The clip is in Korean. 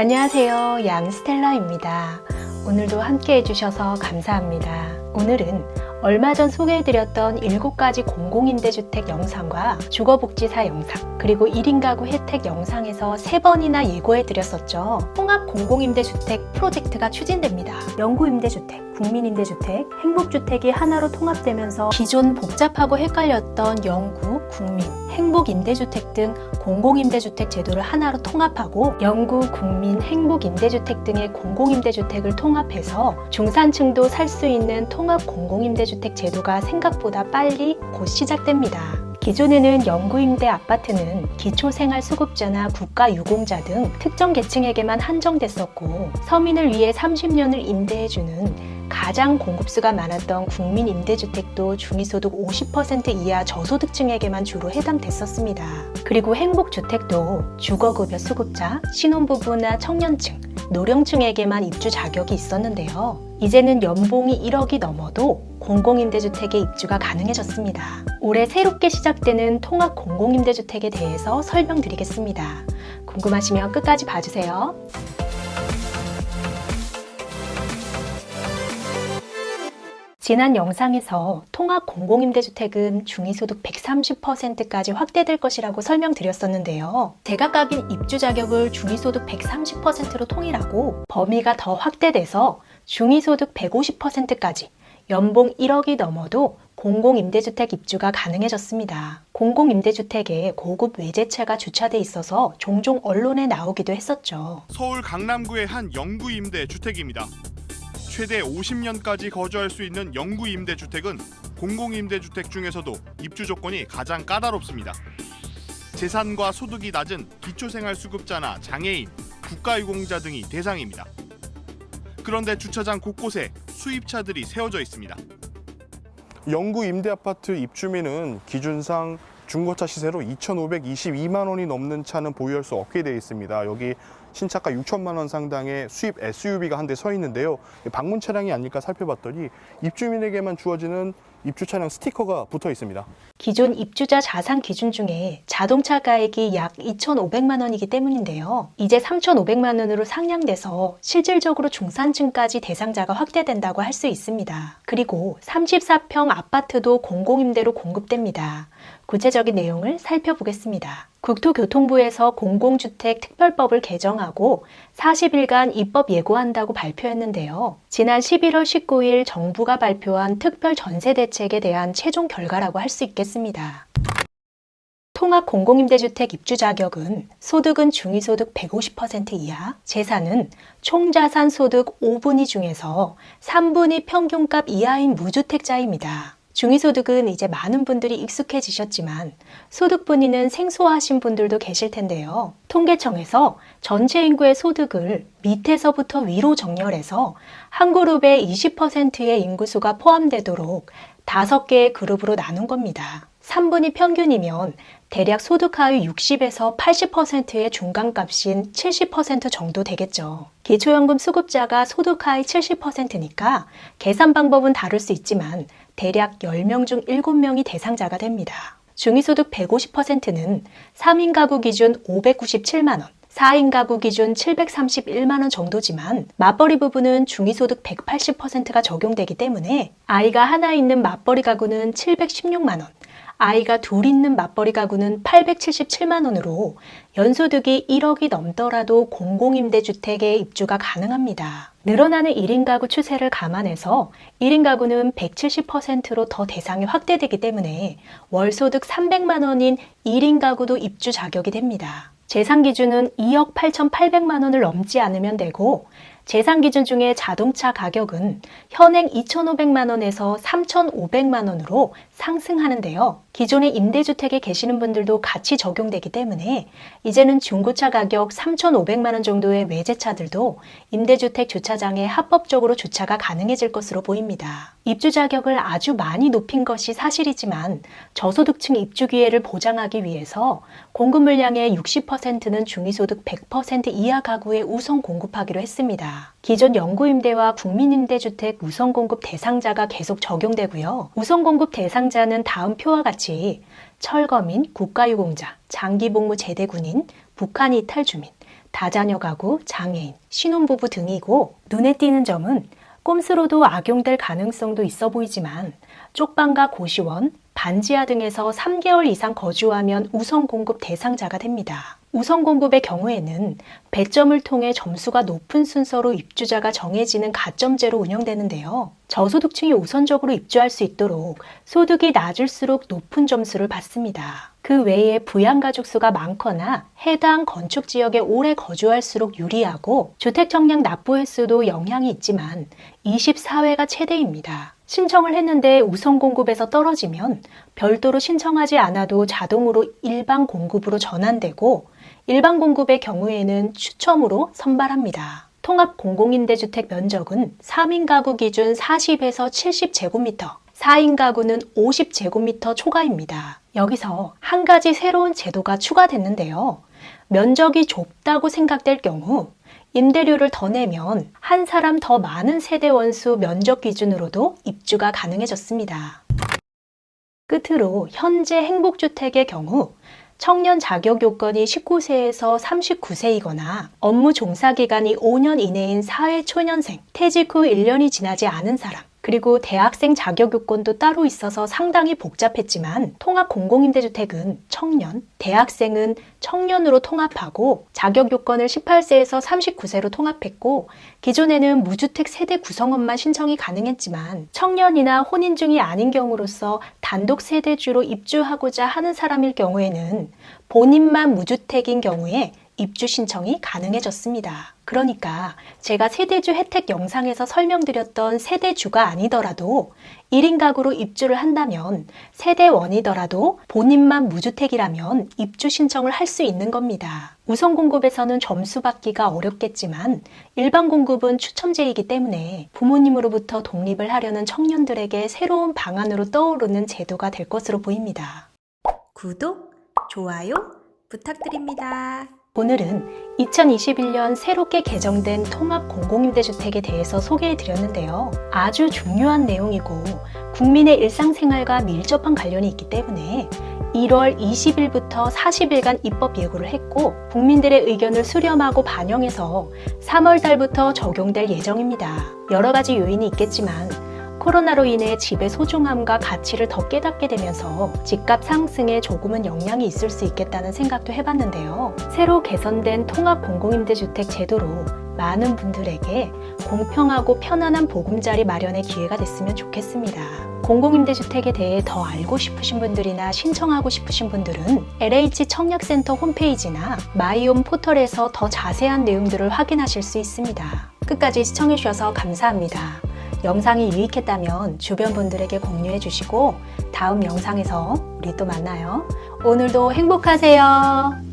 안녕하세요. 양스텔라입니다. 오늘도 함께 해주셔서 감사합니다. 오늘은 얼마 전 소개해드렸던 7가지 공공임대주택 영상과 주거복지사 영상, 그리고 1인 가구 혜택 영상에서 3번이나 예고해드렸었죠. 통합공공임대주택 프로젝트가 추진됩니다. 영구임대주택, 국민임대주택, 행복주택이 하나로 통합되면서 기존 복잡하고 헷갈렸던 영구, 국민, 행복임대주택 등 공공임대주택 제도를 하나로 통합하고 영구, 국민, 행복임대주택 등의 공공임대주택을 통합해서 중산층도 살 수 있는 통합 공공임대주택 제도가 생각보다 빨리 곧 시작됩니다. 기존에는 영구임대 아파트는 기초생활수급자나 국가유공자 등 특정 계층에게만 한정됐었고, 서민을 위해 30년을 임대해주는 가장 공급수가 많았던 국민임대주택도 중위소득 50% 이하 저소득층에게만 주로 해당됐었습니다. 그리고 행복주택도 주거급여 수급자, 신혼부부나 청년층, 노령층에게만 입주 자격이 있었는데요. 이제는 연봉이 1억이 넘어도 공공임대주택에 입주가 가능해졌습니다. 올해 새롭게 시작되는 통합 공공임대주택에 대해서 설명드리겠습니다. 궁금하시면 끝까지 봐주세요. 지난 영상에서 통합 공공임대주택은 중위소득 130%까지 확대될 것이라고 설명드렸었는데요. 제각각인 입주 자격을 중위소득 130%로 통일하고 범위가 더 확대돼서 중위소득 150%까지 연봉 1억이 넘어도 공공임대주택 입주가 가능해졌습니다. 공공임대주택에 고급 외제차가 주차돼 있어서 종종 언론에 나오기도 했었죠. 서울 강남구의 한 영구임대주택입니다. 최대 50년까지 거주할 수 있는 영구임대주택은 공공임대주택 중에서도 입주 조건이 가장 까다롭습니다. 재산과 소득이 낮은 기초생활수급자나 장애인, 국가유공자 등이 대상입니다. 그런데 주차장 곳곳에 수입차들이 세워져 있습니다. 영구임대아파트 입주민은 기준상 중고차 시세로 2,522만 원이 넘는 차는 보유할 수 없게 되어 있습니다. 여기 신차가 6천만 원 상당의 수입 SUV가 한 대 서 있는데요. 방문 차량이 아닐까 살펴봤더니 입주민에게만 주어지는 입주 차량 스티커가 붙어 있습니다. 기존 입주자 자산 기준 중에 자동차 가액이 약 2,500만 원이기 때문인데요. 이제 3,500만 원으로 상향돼서 실질적으로 중산층까지 대상자가 확대된다고 할 수 있습니다. 그리고 34평 아파트도 공공임대로 공급됩니다. 구체적인 내용을 살펴보겠습니다. 국토교통부에서 공공주택 특별법을 개정하고 40일간 입법 예고한다고 발표했는데요. 지난 11월 19일 정부가 발표한 특별 전세 대책에 대한 최종 결과라고 할 수 있겠습니다. 통합 공공임대주택 입주 자격은 소득은 중위소득 150% 이하, 재산은 총자산 소득 5분위 중에서 3분위 평균값 이하인 무주택자입니다. 중위소득은 이제 많은 분들이 익숙해지셨지만 소득 분위는 생소하신 분들도 계실 텐데요. 통계청에서 전체 인구의 소득을 밑에서부터 위로 정렬해서 한 그룹에 20%의 인구수가 포함되도록 5개의 그룹으로 나눈 겁니다. 3분위 평균이면 대략 소득 하위 60에서 80%의 중간값인 70% 정도 되겠죠. 기초연금 수급자가 소득 하위 70%니까 계산 방법은 다를 수 있지만 대략 10명 중 7명이 대상자가 됩니다. 중위소득 150%는 3인 가구 기준 597만 원, 4인 가구 기준 731만 원 정도지만 맞벌이 부부는 중위소득 180%가 적용되기 때문에 아이가 하나 있는 맞벌이 가구는 716만 원, 아이가 둘 있는 맞벌이 가구는 877만 원으로 연소득이 1억이 넘더라도 공공임대주택에 입주가 가능합니다. 늘어나는 1인 가구 추세를 감안해서 1인 가구는 170%로 더 대상이 확대되기 때문에 월소득 300만 원인 1인 가구도 입주 자격이 됩니다. 재산 기준은 2억 8,800만 원을 넘지 않으면 되고 재산 기준 중에 자동차 가격은 현행 2,500만 원에서 3,500만 원으로 상승하는데요. 기존에 임대주택에 계시는 분들도 같이 적용되기 때문에 이제는 중고차 가격 3,500만 원 정도의 외제차들도 임대주택 주차장에 합법적으로 주차가 가능해질 것으로 보입니다. 입주 자격을 아주 많이 높인 것이 사실이지만 저소득층 입주 기회를 보장하기 위해서 공급 물량의 60%는 중위소득 100% 이하 가구에 우선 공급하기로 했습니다. 기존 영구임대와 국민임대주택 우선공급 대상자가 계속 적용되고요. 우선공급 대상자는 다음 표와 같이 철거민, 국가유공자, 장기복무 제대군인, 북한 이탈 주민, 다자녀 가구, 장애인, 신혼부부 등이고 눈에 띄는 점은 꼼수로도 악용될 가능성도 있어 보이지만 쪽방과 고시원, 반지하 등에서 3개월 이상 거주하면 우선 공급 대상자가 됩니다. 우선 공급의 경우에는 배점을 통해 점수가 높은 순서로 입주자가 정해지는 가점제로 운영되는데요. 저소득층이 우선적으로 입주할 수 있도록 소득이 낮을수록 높은 점수를 받습니다. 그 외에 부양가족 수가 많거나 해당 건축 지역에 오래 거주할수록 유리하고 주택 청약 납부 횟수도 영향이 있지만 24회가 최대입니다. 신청을 했는데 우선 공급에서 떨어지면 별도로 신청하지 않아도 자동으로 일반 공급으로 전환되고 일반 공급의 경우에는 추첨으로 선발합니다. 통합 공공임대주택 면적은 3인 가구 기준 40에서 70제곱미터, 4인 가구는 50제곱미터 초과입니다. 여기서 한 가지 새로운 제도가 추가됐는데요. 면적이 좁다고 생각될 경우 임대료를 더 내면 한 사람 더 많은 세대 원수 면적 기준으로도 입주가 가능해졌습니다. 끝으로 현재 행복주택의 경우 청년 자격 요건이 19세에서 39세이거나 업무 종사 기간이 5년 이내인 사회초년생, 퇴직 후 1년이 지나지 않은 사람, 그리고 대학생 자격 요건도 따로 있어서 상당히 복잡했지만 통합 공공임대주택은 청년, 대학생은 청년으로 통합하고 자격 요건을 18세에서 39세로 통합했고 기존에는 무주택 세대 구성원만 신청이 가능했지만 청년이나 혼인 중이 아닌 경우로서 단독 세대주로 입주하고자 하는 사람일 경우에는 본인만 무주택인 경우에 입주 신청이 가능해졌습니다. 그러니까 제가 세대주 혜택 영상에서 설명드렸던 세대주가 아니더라도 1인 가구로 입주를 한다면 세대원이더라도 본인만 무주택이라면 입주 신청을 할 수 있는 겁니다. 우선 공급에서는 점수 받기가 어렵겠지만 일반 공급은 추첨제이기 때문에 부모님으로부터 독립을 하려는 청년들에게 새로운 방안으로 떠오르는 제도가 될 것으로 보입니다. 구독, 좋아요 부탁드립니다. 오늘은 2021년 새롭게 개정된 통합 공공임대주택에 대해서 소개해 드렸는데요. 아주 중요한 내용이고 국민의 일상생활과 밀접한 관련이 있기 때문에 1월 20일부터 40일간 입법 예고를 했고 국민들의 의견을 수렴하고 반영해서 3월 달부터 적용될 예정입니다. 여러 가지 요인이 있겠지만 코로나로 인해 집의 소중함과 가치를 더 깨닫게 되면서 집값 상승에 조금은 영향이 있을 수 있겠다는 생각도 해봤는데요. 새로 개선된 통합 공공임대주택 제도로 많은 분들에게 공평하고 편안한 보금자리 마련의 기회가 됐으면 좋겠습니다. 공공임대주택에 대해 더 알고 싶으신 분들이나 신청하고 싶으신 분들은 LH 청약센터 홈페이지나 마이홈 포털에서 더 자세한 내용들을 확인하실 수 있습니다. 끝까지 시청해주셔서 감사합니다. 영상이 유익했다면 주변 분들에게 공유해 주시고 다음 영상에서 우리 또 만나요. 오늘도 행복하세요.